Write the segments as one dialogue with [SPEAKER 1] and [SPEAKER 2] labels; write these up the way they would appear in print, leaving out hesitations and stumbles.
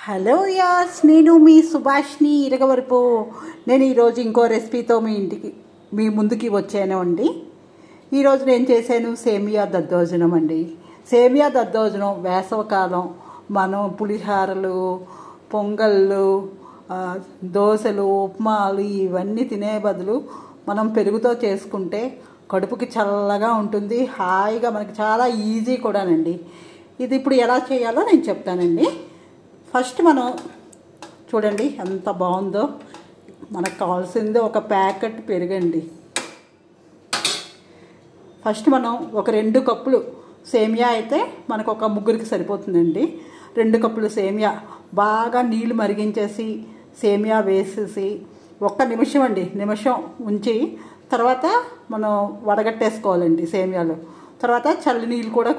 [SPEAKER 1] Hello as, నేను మీ సుభాష్ని ఇరగవరపు. నేను ఈరోజు ఇంకో రెసిపీతో మీ ముందుకి వచ్చాను అండి. ఈరోజు నేను చేశాను సేమియా దద్దోజనం అండి. సేమియా దద్దోజనం వేసవకాలం మనం పులిహారలు, పొంగళ్ళు, దోశలు, ఉప్మాలు ఇవన్నీ తినే బదులు మనం పెరుగుతో చేసుకుంటే కడుపుకి చల్లగా ఉంటుంది, హాయిగా, మనకి చాలా ఈజీ కూడానండి. ఇది ఇప్పుడు ఎలా చేయాలో నేను చెప్తానండి. ఫస్ట్ మనం చూడండి ఎంత బాగుందో. మనకు కావాల్సింది ఒక ప్యాకెట్ పెరుగండి. ఫస్ట్ మనం ఒక 2 కప్పులు సేమియా అయితే మనకు ఒక ముగ్గురికి సరిపోతుందండి. 2 కప్పులు సేమియా బాగా నీళ్లు మరిగించేసి సేమియా వేసేసి నిమిషం ఉంచి తర్వాత మనం వడగట్టేసుకోవాలండి సేమియాలు. తర్వాత చల్లి నీళ్ళు కూడా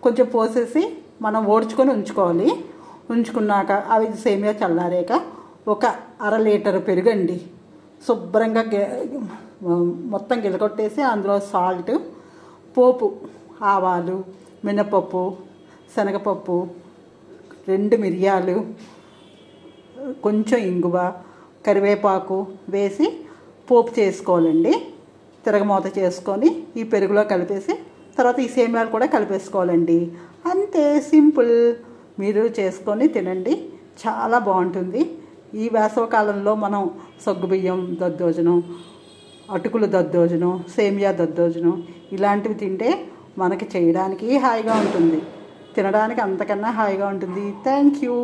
[SPEAKER 1] కొంచెం పోసేసి మనం ఓడ్చుకొని ఉంచుకున్నాక అవి సేమియా చల్లారాక ఒక 1/2 లీటర్ పెరుగండి శుభ్రంగా మొత్తం గిలకొట్టేసి అందులో సాల్ట్, పోపు, ఆవాలు, మినపప్పు, శనగపప్పు, 2 మిరియాలు, కొంచెం ఇంగువ, కరివేపాకు వేసి పోపు చేసుకోవాలండి. తిరగమూత చేసుకొని ఈ పెరుగులో కలిపేసి తర్వాత ఈ సేమియాలు కూడా కలిపేసుకోవాలండి. అంతే, సింపుల్. మీరు చేసుకొని తినండి, చాలా బాగుంటుంది. ఈ వేసవకాలంలో మనం సగ్గుబియ్యం దద్దోజనం, అటుకులు దద్దోజనం, సేమియా దద్దోజనం ఇలాంటివి తింటే మనకి చేయడానికి హాయిగా ఉంటుంది, తినడానికి అంతకన్నా హాయిగా ఉంటుంది. Thank you.